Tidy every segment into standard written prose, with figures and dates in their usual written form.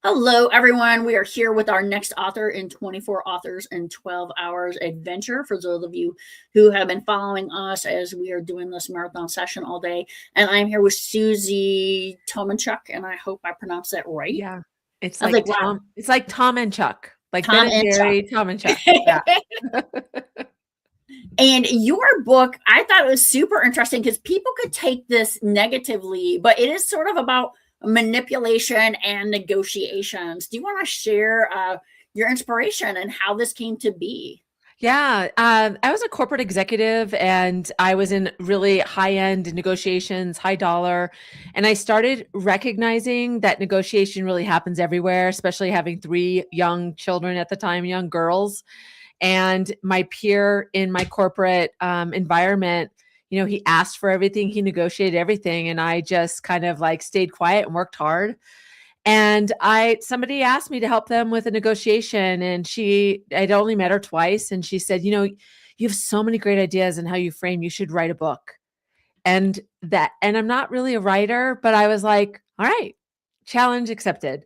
Hello, everyone. We are here with our next author in 24 Authors in 12 Hours Adventure. For those of you who have been following us as we are doing this marathon session all day. And I'm here with Susie Tomenchok, and I hope I pronounced that right. Yeah. It's I was like like, wow, Tom and Chuck, like Ben Tom and and Chuck. Jerry, Tom and Chuck. Yeah. And your book, I thought it was super interesting because people could take this negatively, but it is sort of about manipulation and negotiations. Do you want to share your inspiration and how this came to be? Yeah. I was a corporate executive and I was in really high end negotiations, high dollar. And I started recognizing that negotiation really happens everywhere, especially having three young children at the time, young girls. And my peer in my corporate environment, he asked for everything, he negotiated everything. And I just kind of like stayed quiet and worked hard. And somebody asked me to help them with a negotiation, and I'd only met her twice, and she said, you have so many great ideas in how you frame, you should write a book. And I'm not really a writer, but I was like, all right, challenge accepted.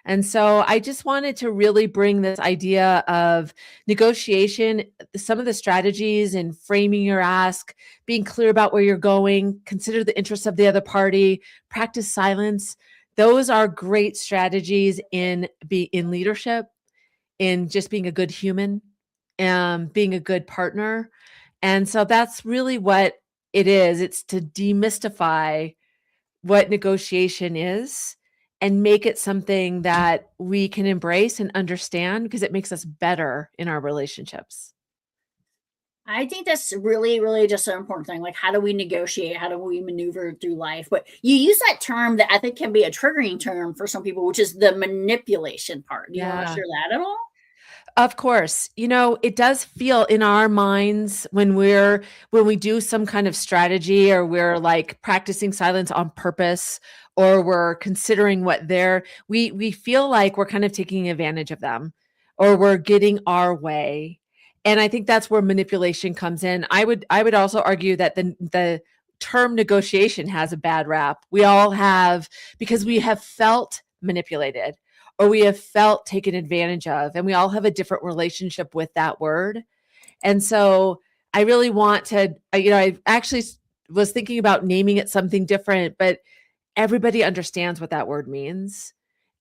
And so I just wanted to really bring this idea of negotiation, some of the strategies in framing your ask, being clear about where you're going, consider the interests of the other party, practice silence. Those are great strategies in leadership, in just being a good human, being a good partner. And so that's really what it is. It's to demystify what negotiation is and make it something that we can embrace and understand because it makes us better in our relationships. I think that's really, really just an important thing. Like, how do we negotiate? How do we maneuver through life? But you use that term that I think can be a triggering term for some people, which is the manipulation part. Do you want to Yeah. share that at all? Of course, it does feel in our minds when we do some kind of strategy, or we're like practicing silence on purpose, or we're considering we feel like we're kind of taking advantage of them, or we're getting our way. And I think that's where manipulation comes in. I would also argue that the term negotiation has a bad rap. We all have, because we have felt manipulated, or we have felt taken advantage of, and we all have a different relationship with that word. And so I really want to, I actually was thinking about naming it something different, but everybody understands what that word means.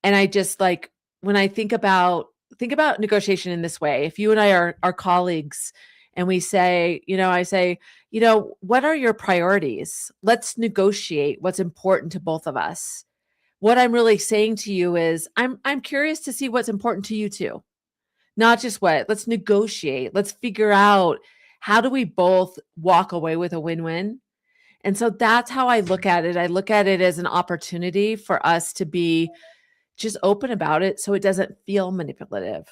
And I just like, when I think about negotiation in this way, if you and I are colleagues and we say, I say, what are your priorities? Let's negotiate what's important to both of us. What I'm really saying to you is I'm curious to see what's important to you too. Not just what. Let's negotiate. Let's figure out, how do we both walk away with a win-win? And so that's how I look at it. I look at it as an opportunity for us to be just open about it so it doesn't feel manipulative.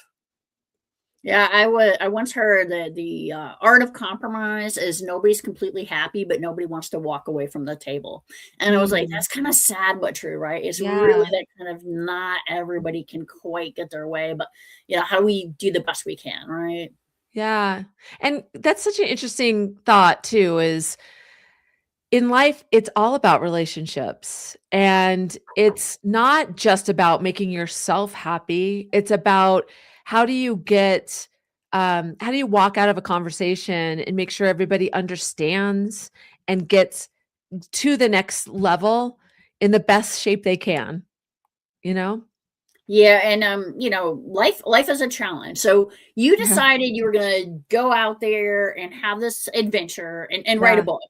Yeah, I once heard that the art of compromise is nobody's completely happy, but nobody wants to walk away from the table. And I was like, Mm, that's kind of sad but true, right? It's really yeah. that kind of not everybody can quite get their way, but how do we do the best we can, right? Yeah. And that's such an interesting thought too, is in life, it's all about relationships. And it's not just about making yourself happy. It's about, how do you get, how do you walk out of a conversation and make sure everybody understands and gets to the next level in the best shape they can, you know? Yeah, and life is a challenge. So you Yeah. decided you were gonna go out there and have this adventure and write a Yeah. book.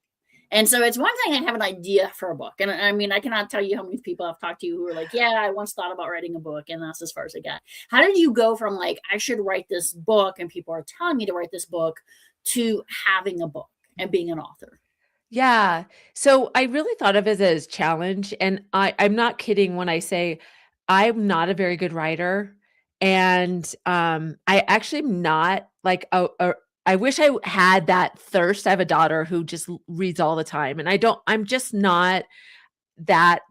And so it's one thing to have an idea for a book. And I mean, I cannot tell you how many people I've talked to who are like, yeah, I once thought about writing a book, and that's as far as I got. How did you go from like, I should write this book and people are telling me to write this book to having a book and being an author? Yeah. So I really thought of it as challenge. And I'm not kidding when I say I'm not a very good writer. And I actually am not like I wish I had that thirst. I have a daughter who just reads all the time. And I'm just not that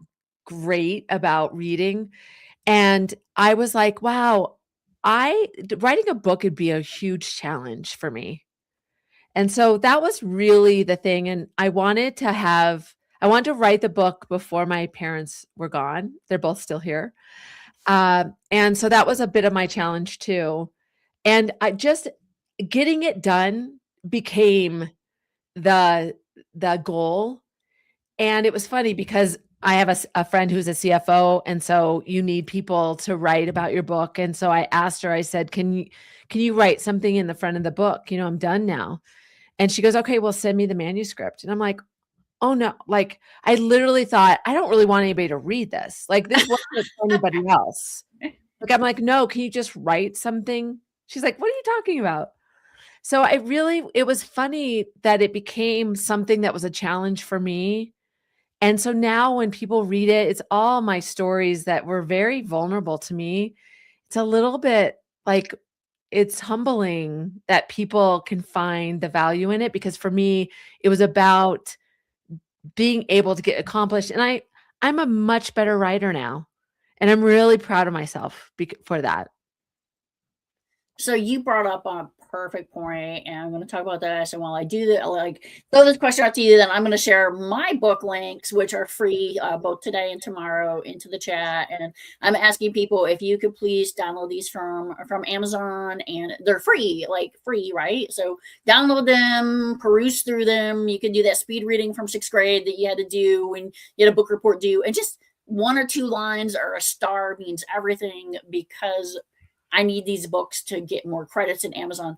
great about reading. And I was like, wow, writing a book would be a huge challenge for me. And so that was really the thing, and I wanted to write the book before my parents were gone. They're both still here. And so that was a bit of my challenge too. And I just getting it done became the the goal. And it was funny because I have a friend who's a CFO, and so you need people to write about your book. And so I asked her, I said, can you write something in the front of the book? I'm done now. And she goes, okay, well, send me the manuscript. And I'm like, oh no, like I literally thought, I don't really want anybody to read this. Like this wasn't for anybody else. Like I'm like, no, can you just write something? She's like, what are you talking about? So it was funny that it became something that was a challenge for me. And so now when people read it, it's all my stories that were very vulnerable to me. It's a little bit like it's humbling that people can find the value in it, because for me, it was about being able to get accomplished. And I'm a much better writer now. And I'm really proud of myself for that. So you brought up a perfect point, and I'm going to talk about that. And while I do that, I'll like throw this question out to you. Then I'm going to share my book links, which are free, both today and tomorrow, into the chat. And I'm asking people if you could please download these from Amazon, and they're free, like free, right? So download them, peruse through them. You can do that speed reading from 6th grade that you had to do when you had a book report due, and just one or two lines or a star means everything, because I need these books to get more credits in Amazon.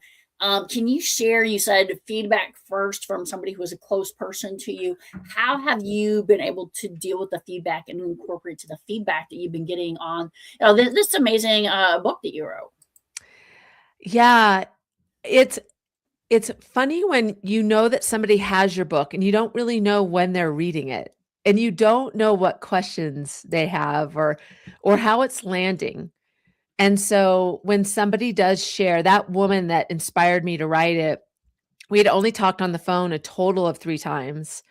Can you share? You said feedback first from somebody who was a close person to you. How have you been able to deal with the feedback and incorporate to the feedback that you've been getting on this amazing book that you wrote? Yeah, it's it's funny when you know that somebody has your book and you don't really know when they're reading it. And you don't know what questions they have or how it's landing. And so when somebody does share, that woman that inspired me to write it, we had only talked on the phone a total of 3 times,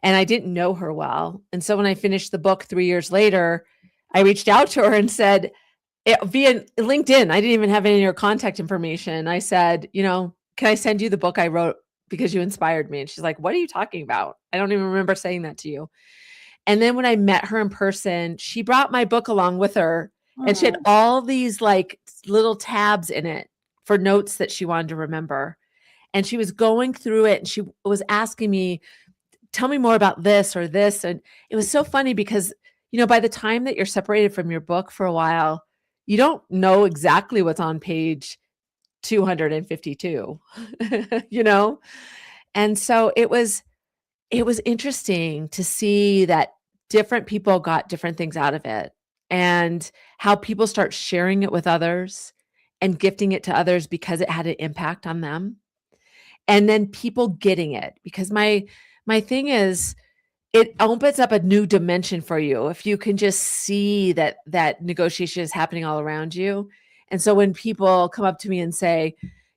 and I didn't know her well. And so when I finished the book 3 years later, I reached out to her and said, via LinkedIn, I didn't even have any of your contact information. I said, "Can I send you the book I wrote because you inspired me?" And she's like, "What are you talking about? I don't even remember saying that to you." And then when I met her in person, she brought my book along with her, and she had Hmm. all these like little tabs in it for notes that she wanted to remember. And she was going through it and she was asking me, "Tell me more about this or this." And it was so funny because, by the time that you're separated from your book for a while, you don't know exactly what's on page 252, you know? And so it was interesting to see that different people got different things out of it, and how people start sharing it with others and gifting it to others because it had an impact on them. And then people getting it, because my thing is, it opens up a new dimension for you if you can just see that negotiation is happening all around you. And so when people come up to me and say,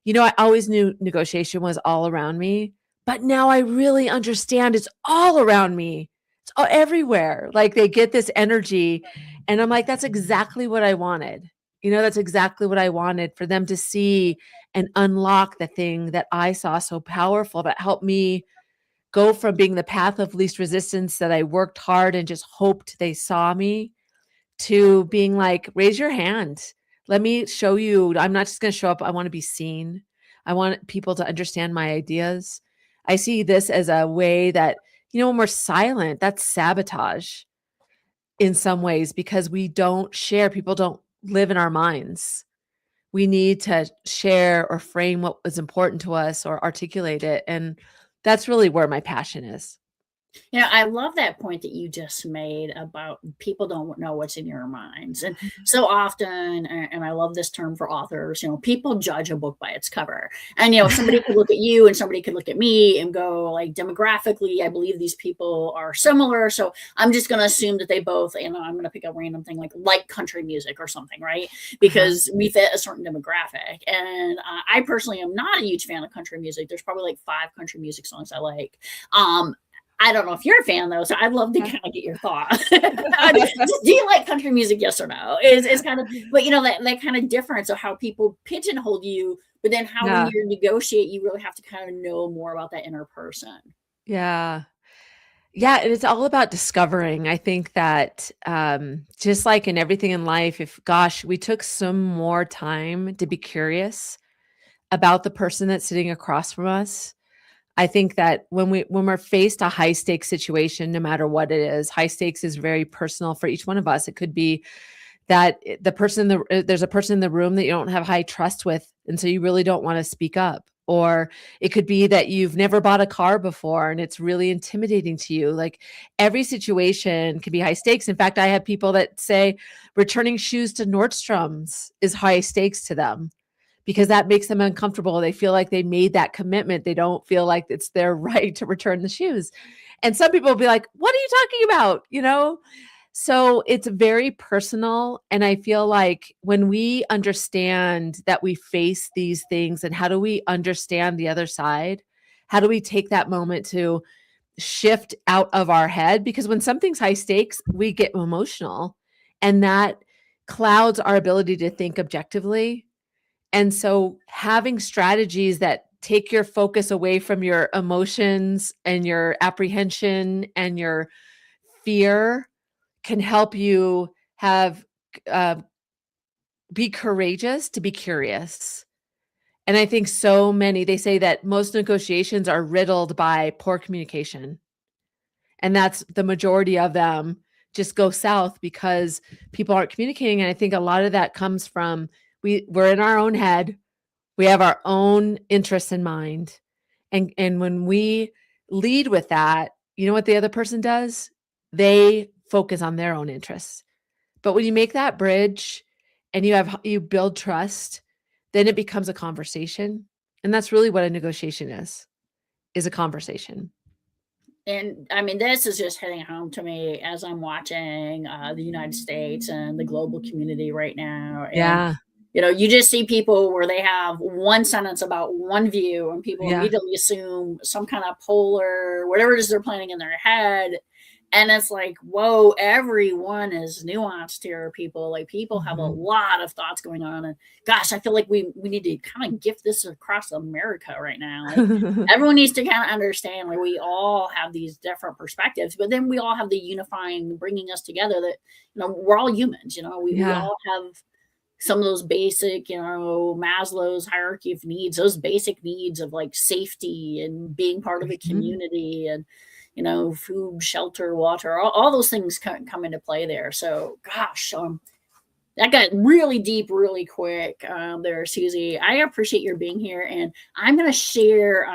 "I always knew negotiation was all around me, but now I really understand it's all around me. It's all everywhere." Like they get this energy, and I'm like, that's exactly what I wanted. That's exactly what I wanted, for them to see and unlock the thing that I saw so powerful that helped me go from being the path of least resistance that I worked hard and just hoped they saw me, to being like, raise your hand. Let me show you. I'm not just going to show up. I want to be seen. I want people to understand my ideas. I see this as a way that, when we're silent, that's sabotage in some ways, because we don't share. People don't live in our minds. We need to share or frame what was important to us or articulate it. And that's really where my passion is. I love that point that you just made about people don't know what's in your minds. And so often, and I love this term for authors, people judge a book by its cover. And, somebody could look at you and somebody could look at me and go, like, demographically, I believe these people are similar. So I'm just going to assume that they both, I'm going to pick a random thing like country music or something, right? Uh-huh. Because we fit a certain demographic. And I personally am not a huge fan of country music. There's probably like 5 country music songs I like. I don't know if you're a fan though, so I'd love to kind of get your thoughts. Do you like country music? Yes or no? Is kind of, but that kind of difference of how people pigeonhole you, but then how when Yeah. you negotiate, you really have to kind of know more about that inner person. Yeah. Yeah, and it's all about discovering. I think that just like in everything in life, if gosh, we took some more time to be curious about the person that's sitting across from us. I think that when we're faced a high stakes situation, no matter what it is, high stakes is very personal for each one of us. It could be that there's a person in the room that you don't have high trust with, and so you really don't want to speak up. Or it could be that you've never bought a car before and it's really intimidating to you. Like every situation can be high stakes. In fact, I have people that say returning shoes to Nordstrom's is high stakes to them because that makes them uncomfortable. They feel like they made that commitment. They don't feel like it's their right to return the shoes. And some people will be like, "What are you talking about?" So it's very personal. And I feel like when we understand that we face these things and how do we understand the other side? How do we take that moment to shift out of our head? Because when something's high stakes, we get emotional and that clouds our ability to think objectively. And so having strategies that take your focus away from your emotions and your apprehension and your fear can help you have uh, be courageous to be curious. And I think so many, they say that most negotiations are riddled by poor communication. And that's the majority of them just go south because people aren't communicating. And I think a lot of that comes from we're in our own head. We have our own interests in mind. And when we lead with that, you know what the other person does? They focus on their own interests. But when you make that bridge and you build trust, then it becomes a conversation. And that's really what a negotiation is a conversation. And I mean, this is just hitting home to me as I'm watching the United States and the global community right now. And, Yeah. you just see people where they have one sentence about one view, and people Yeah. immediately assume some kind of polar, whatever it is they're planning in their head. And it's like, whoa, everyone is nuanced here, people. Like, people have a Mhm. lot of thoughts going on. And gosh, I feel like we need to kind of gift this across America right now. Like, everyone needs to kind of understand, like, we all have these different perspectives, but then we all have the unifying, bringing us together, that we're all humans. We Yeah. all have some of those basic, Maslow's hierarchy of needs, those basic needs of like safety and being part of a Mhm. community, and food, shelter, water, all those things come into play there. So gosh, that got really deep really quick there, Susie. I appreciate your being here, and I'm going to share.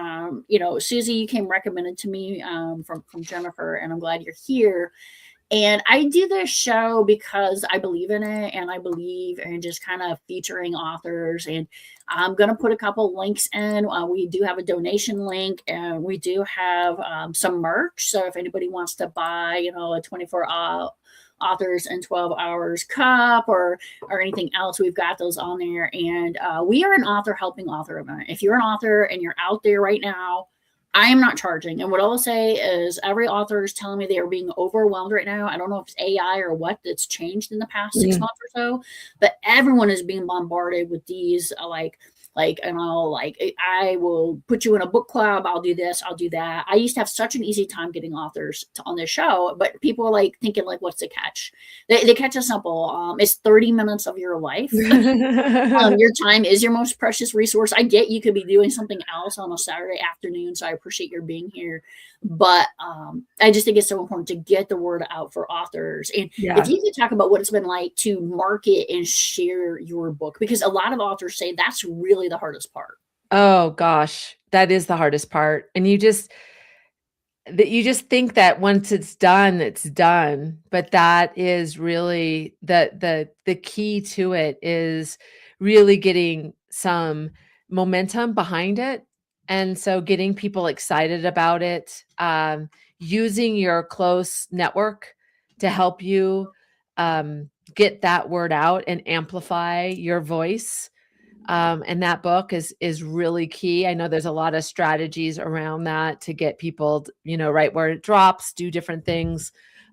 Susie, you came recommended to me from Jennifer, and I'm glad you're here. And I do this show because I believe in it, and I believe in just kind of featuring authors. And I'm going to put a couple links in. We do have a donation link, and we do have some merch. So if anybody wants to buy, a 24 authors in 12 hours cup, or anything else, we've got those on there. And we are an author helping author event. If you're an author and you're out there right now, I am not charging. And what I'll say is, every author is telling me they are being overwhelmed right now. I don't know if it's AI or what that's changed in the past 6 months or so, but everyone is being bombarded with these I will put you in a book club. I'll do this. I'll do that. I used to have such an easy time getting authors on this show, but people are like thinking, like, what's the catch? The catch is simple. It's 30 minutes of your life. Your time is your most precious resource. I get you could be doing something else on a Saturday afternoon, so I appreciate your being here. But I just think it's so important to get the word out for authors. And if Yeah. you could talk about what it's been like to market and share your book, because a lot of authors say that's really the hardest part. Oh gosh, that is the hardest part. And you just think that once it's done, but that is really the key to it is really getting some momentum behind it, and so getting people excited about it, using your close network to help you, get that word out and amplify your voice, and that book is really key. I know there's a lot of strategies around that to get people, right where it drops, do different things.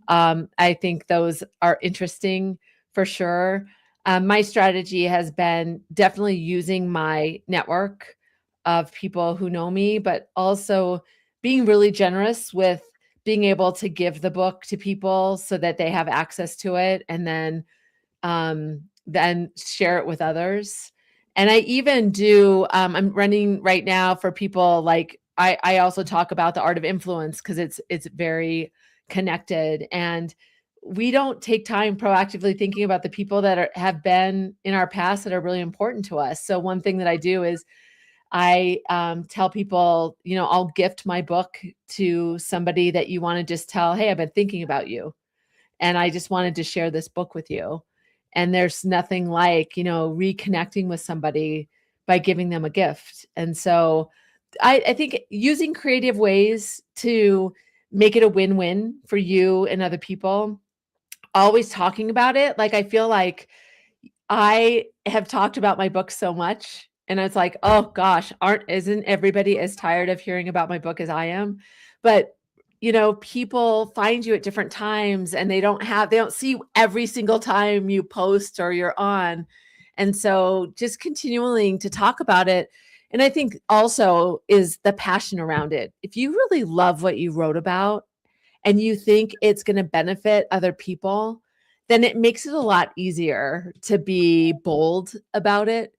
I think those are interesting for sure. My strategy has been definitely using my network of people who know me, but also being really generous with being able to give the book to people so that they have access to it, and then share it with others. And I even do, I'm running right now for people, like I also talk about the art of influence because it's very connected. And we don't take time proactively thinking about the people that have been in our past that are really important to us. So one thing that I do is I tell people, I'll gift my book to somebody that you want to just tell, hey, I've been thinking about you and I just wanted to share this book with you. And there's nothing like, reconnecting with somebody by giving them a gift. And so I think using creative ways to make it a win-win for you and other people, always talking about it. Like, I feel like I have talked about my book so much, and it's like, oh gosh, isn't everybody as tired of hearing about my book as I am? But people find you at different times and they don't see every single time you post or you're on. And so just continuing to talk about it. And I think also is the passion around it. If you really love what you wrote about and you think it's going to benefit other people, then it makes it a lot easier to be bold about it.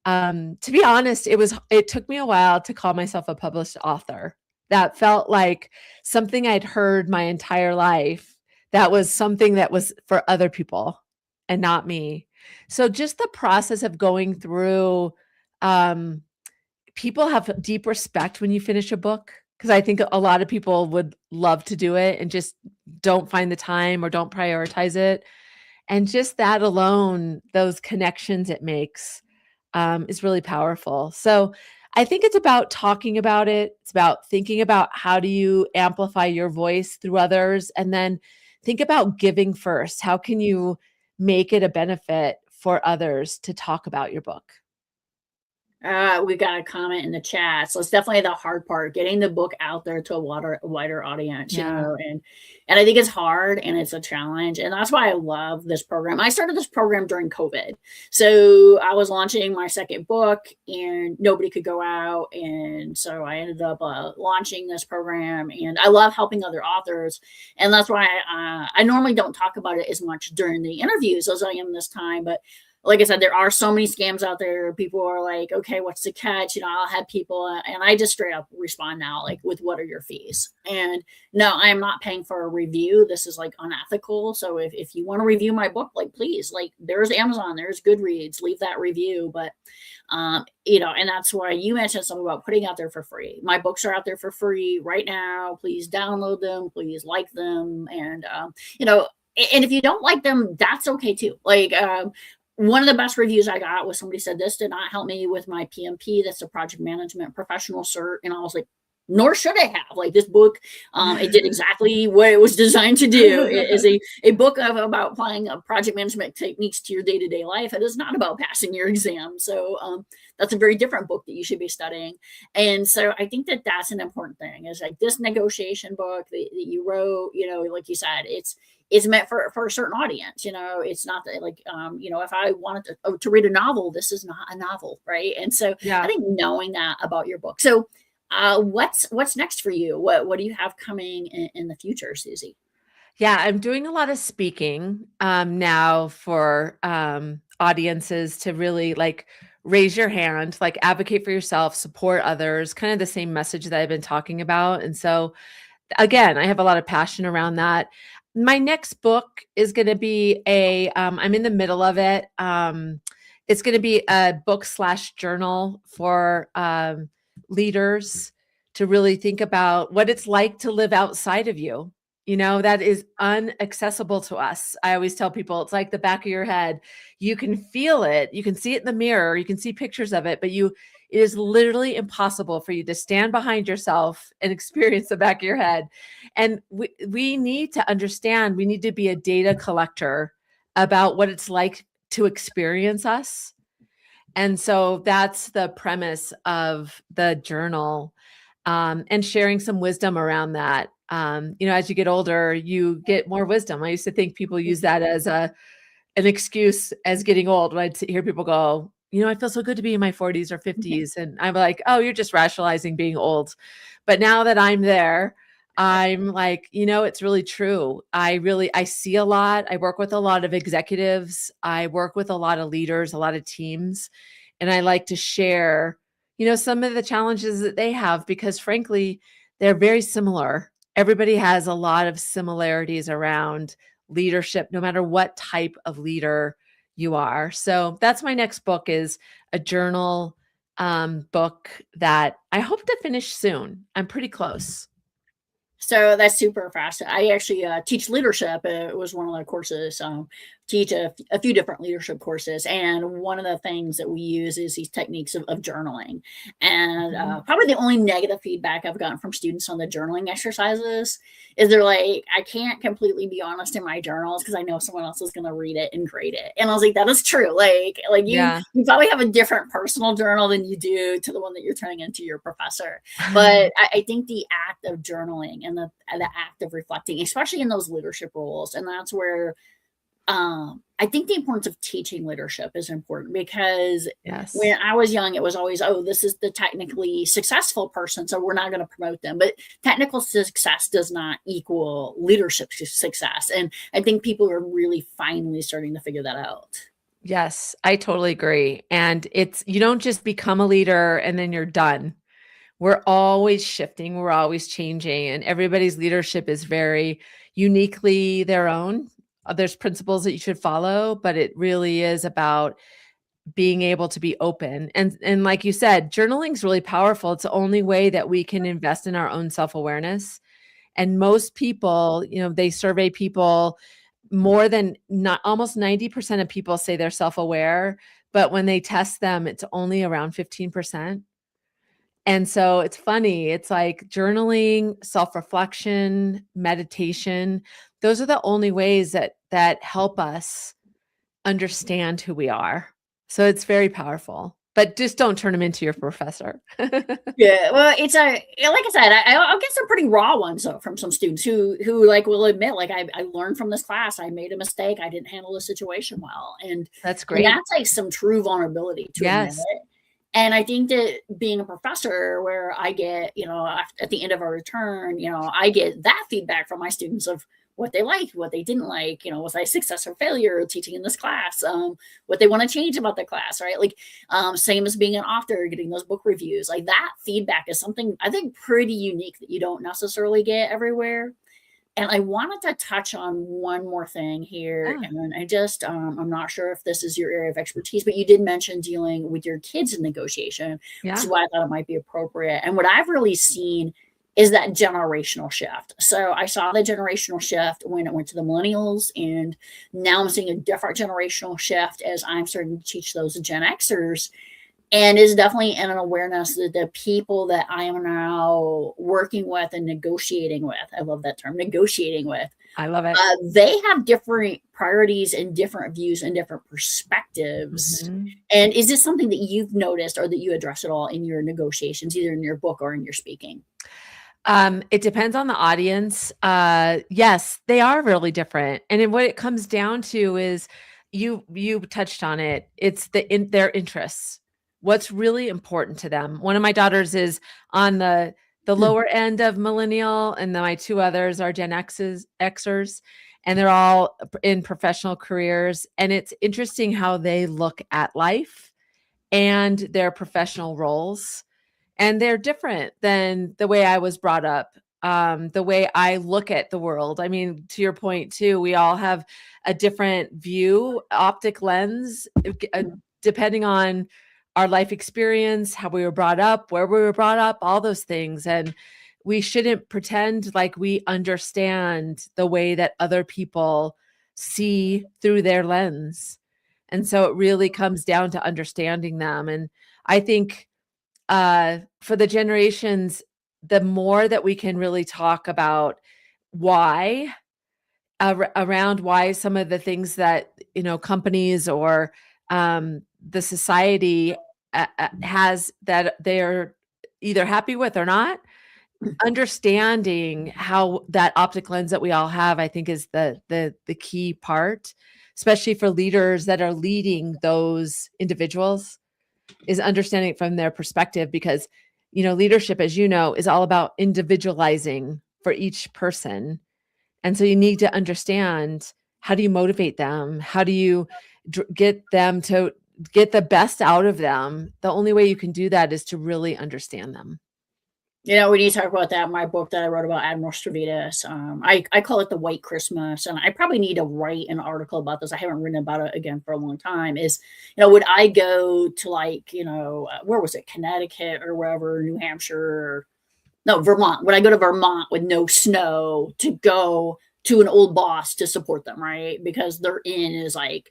To be honest, it took me a while to call myself a published author. That felt like something I'd heard my entire life. That was something that was for other people and not me. So just the process of going through, people have deep respect when you finish a book, because I think a lot of people would love to do it and just don't find the time or don't prioritize it. And just that alone, those connections it makes, is really powerful. So I think it's about talking about it. It's about thinking about how do you amplify your voice through others, and then think about giving first. How can you make it a benefit for others to talk about your book? We got a comment in the chat. So it's definitely the hard part, getting the book out there to a wider audience, Yeah. and I think it's hard and it's a challenge. And that's why I love this program. I started this program during COVID. So I was launching my second book and nobody could go out. And so I ended up launching this program, and I love helping other authors. And that's why I normally don't talk about it as much during the interviews as I am this time. But like I said, there are so many scams out there. People are like, okay, what's the catch? I'll have people, and I just straight up respond now, like, with what are your fees? And no, I am not paying for a review. This is like unethical. So if you want to review my book, like, please, like, there's Amazon, there's Goodreads, leave that review. But, and that's why you mentioned something about putting out there for free. My books are out there for free right now. Please download them. Please like them. And, and if you don't like them, that's okay too. Like, one of the best reviews I got was somebody said, this did not help me with my PMP. That's a project management professional cert. And I was like, nor should I have. Like, this book, it did exactly what it was designed to do. It is a book about applying project management techniques to your day-to-day life. It is not about passing your exam. So that's a very different book that you should be studying. And so I think that that's an important thing, is like this negotiation book that you wrote, like you said, it's meant for a certain audience. It's not that, like, if I wanted to read a novel, this is not a novel, right? And so Yeah. I think knowing that about your book. So what's next for you? What do you have coming in the future, Susie? Yeah, I'm doing a lot of speaking now for audiences to really, like, raise your hand, like, advocate for yourself, support others, kind of the same message that I've been talking about. And so again, I have a lot of passion around that. My next book is going to be I'm in the middle of it. It's going to be a book / journal for leaders to really think about what it's like to live outside of you. That is unaccessible to us. I always tell people it's like the back of your head. You can feel it. You can see it in the mirror. You can see pictures of it, but it is literally impossible for you to stand behind yourself and experience the back of your head. And we need to understand, we need to be a data collector about what it's like to experience us. And so that's the premise of the journal, and sharing some wisdom around that. As you get older, you get more wisdom. I used to think people use that as an excuse as getting old. When I'd hear people go, I feel so good to be in my 40s or 50s. And I'm like, oh, you're just rationalizing being old. But now that I'm there, I'm like, it's really true. I see a lot. I work with a lot of executives. I work with a lot of leaders, a lot of teams, and I like to share, some of the challenges that they have because frankly, they're very similar. Everybody has a lot of similarities around leadership, no matter what type of leader you are. So that's my next book is a journal book that I hope to finish soon. I'm pretty close. So that's super fast. I actually teach leadership. It was one of the courses. Teach a few different leadership courses, and one of the things that we use is these techniques of journaling. And probably the only negative feedback I've gotten from students on the journaling exercises is they're like, I can't completely be honest in my journals because I know someone else is going to read it and grade it. And I was like, that is true. Like you probably have a different personal journal than you do to the one that you're turning into your professor. But I think the act of journaling and the act of reflecting, especially in those leadership roles, and that's where I think the importance of teaching leadership is important because when I was young, it was always, oh, this is the technically successful person, so we're not going to promote them. But technical success does not equal leadership success. And I think people are really finally starting to figure that out. Yes, I totally agree. And you don't just become a leader and then you're done. We're always shifting, we're always changing, and everybody's leadership is very uniquely their own. There's principles that you should follow, but it really is about being able to be open. And like you said, journaling is really powerful. It's the only way that we can invest in our own self-awareness. And most people, they survey people more than not almost 90% of people say they're self-aware, but when they test them, it's only around 15%. And so it's funny. It's like journaling, self-reflection, meditation. Those are the only ways that help us understand who we are. So it's very powerful. But just don't turn them into your professor. Yeah, well, it's like I said, I'll get some pretty raw ones though from some students who like will admit, like I learned from this class, I made a mistake, I didn't handle the situation well, and that's great. And that's like some true vulnerability to admit it. And I think that being a professor, where I get, at the end of a return, I get that feedback from my students of what they liked, what they didn't like, was I a success or failure teaching in this class, what they want to change about the class, right? Like, same as being an author, getting those book reviews, like that feedback is something I think pretty unique that you don't necessarily get everywhere. And I wanted to touch on one more thing here. And I just, I'm not sure if this is your area of expertise, but you did mention dealing with your kids in negotiation, which is why I thought it might be appropriate. And what I've really seen is that generational shift. So I saw the generational shift when it went to the millennials, and now I'm seeing a different generational shift as I'm starting to teach those Gen Xers. And is definitely an awareness that the people that I am now working with and negotiating with, I love that term, negotiating with. I love it. They have different priorities and different views and different perspectives. Mm-hmm. And is this something that you've noticed or that you address at all in your negotiations, either in your book or in your speaking? It depends on the audience. Yes, they are really different. And then what it comes down to is you touched on it. It's their interests. What's really important to them. One of my daughters is on the lower end of millennial, and then my two others are Gen Xers, and they're all in professional careers. And it's interesting how they look at life and their professional roles. And they're different than the way I was brought up, the way I look at the world. I mean, to your point too, we all have a different view, optic lens, depending on our life experience, how we were brought up, where we were brought up, all those things. And we shouldn't pretend like we understand the way that other people see through their lens. And so it really comes down to understanding them. And I think for the generations, the more that we can really talk about why, around why some of the things that, companies or the society has that they're either happy with or not, understanding how that optic lens that we all have, I think is the key part, especially for leaders that are leading those individuals, is understanding it from their perspective, because, leadership, as you know, is all about individualizing for each person. And so you need to understand, how do you motivate them? How do you get them to get the best out of them? The only way you can do that is to really understand them. You know, we need to talk about that. My book that I wrote about Admiral Stavridis. I call it the White Christmas, and I probably need to write an article about this. I haven't written about it again for a long time. Is, you know, would I go to, like, you know, where was it, Connecticut or wherever, New Hampshire, or no, Vermont. Would I go to Vermont with no snow to go to an old boss to support them, right? Because their inn is like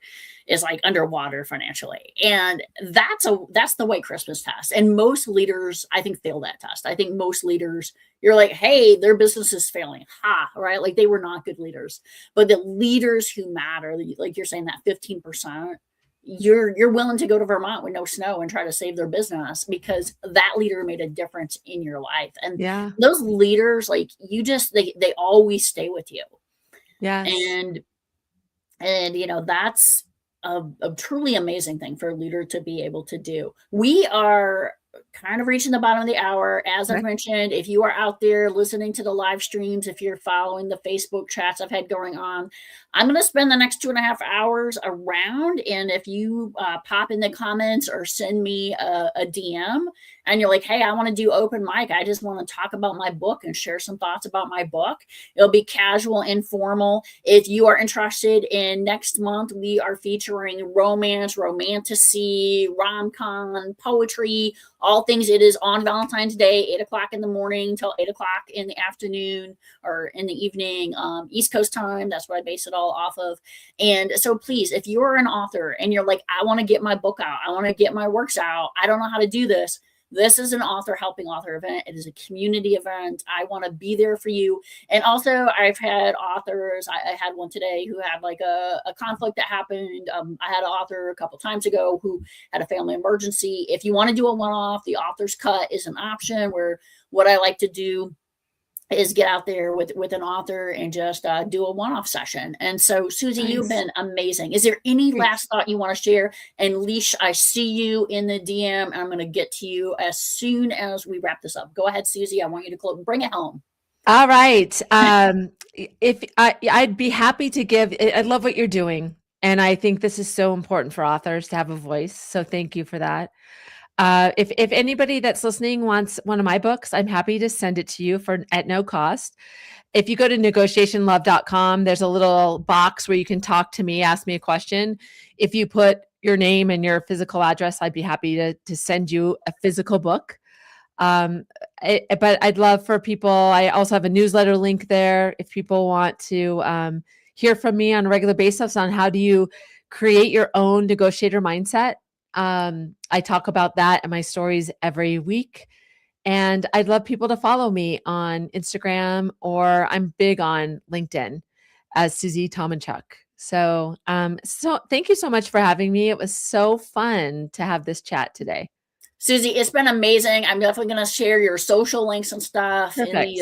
underwater financially. And that's the white Christmas test. And most leaders, I think, fail that test. I think most leaders, you're like, hey, their business is failing. Ha, right? Like, they were not good leaders. But the leaders who matter, like you're saying, that 15%, you're willing to go to Vermont with no snow and try to save their business because that leader made a difference in your life. And Yeah. those leaders, like, you just, they always stay with you. Yes. And you know, that's a truly amazing thing for a leader to be able to do. We are kind of reaching the bottom of the hour. As I've Okay. mentioned, if you are out there listening to the live streams, if you're following the Facebook chats I've had going on, I'm going to spend the next 2.5 hours around. And if you pop in the comments or send me a DM and you're like, hey, I want to do open mic, I just want to talk about my book and share some thoughts about my book. It'll be casual, informal. If you are interested in next month, we are featuring romance, romantasy, rom-com, poetry, all things. It is on Valentine's Day, 8 o'clock in the morning till 8 o'clock in the afternoon or in the evening, East Coast time. That's what I base it all off of. And so please, if you're an author and you're like, I want to get my book out, I want to get my works out, I don't know how to do this. This is an author helping author event. It is a community event. I want to be there for you. And also, I've had authors, I had one today who had like a conflict that happened. I had an author a couple times ago who had a family emergency. If you want to do a one-off, the author's cut is an option, where what I like to do is get out there with an author and just do a one-off session. And so, Susie, you've Nice. been amazing. Is there any Great. last thought you want to share? And Leash, I see you in the DM, and I'm going to get to you as soon as we wrap this up. Go ahead, Susie. I want you to bring it home. All right. If I'd be happy to give, I love what you're doing. And I think this is so important for authors to have a voice. So thank you for that. If anybody that's listening wants one of my books, I'm happy to send it to you at no cost. If you go to negotiationlove.com, there's a little box where you can talk to me, ask me a question. If you put your name and your physical address, I'd be happy to send you a physical book. But I'd love for people, I also have a newsletter link there if people want to hear from me on a regular basis on how do you create your own negotiator mindset. I talk about that in my stories every week. And I'd love people to follow me on Instagram, or I'm big on LinkedIn as Susie Tomenchok. So thank you so much for having me. It was so fun to have this chat today. Susie, it's been amazing. I'm definitely going to share your social links and stuff Perfect.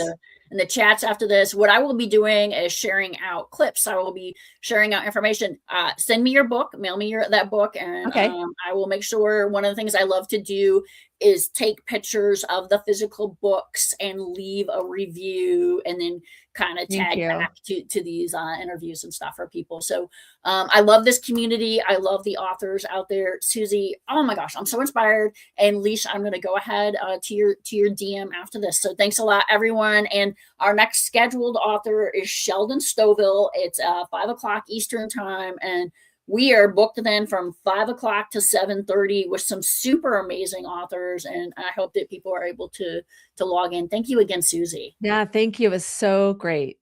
In the chats after this. What I will be doing is sharing out clips. I will be sharing out information. Send me your book, mail me that book, and Okay. I will make sure. One of the things I love to do is take pictures of the physical books and leave a review, and then kind of Thank tag you. back to these interviews and stuff for people. So I love this community. I love the authors out there. Susie, oh my gosh, I'm so inspired. And Leash, I'm going to go ahead to your DM after this. So thanks a lot, everyone. And our next scheduled author is Sheldon Stoville. It's 5 o'clock Eastern time, and we are booked then from 5 o'clock to 7:30 with some super amazing authors. And I hope that people are able to log in. Thank you again, Susie. Yeah, thank you. It was so great.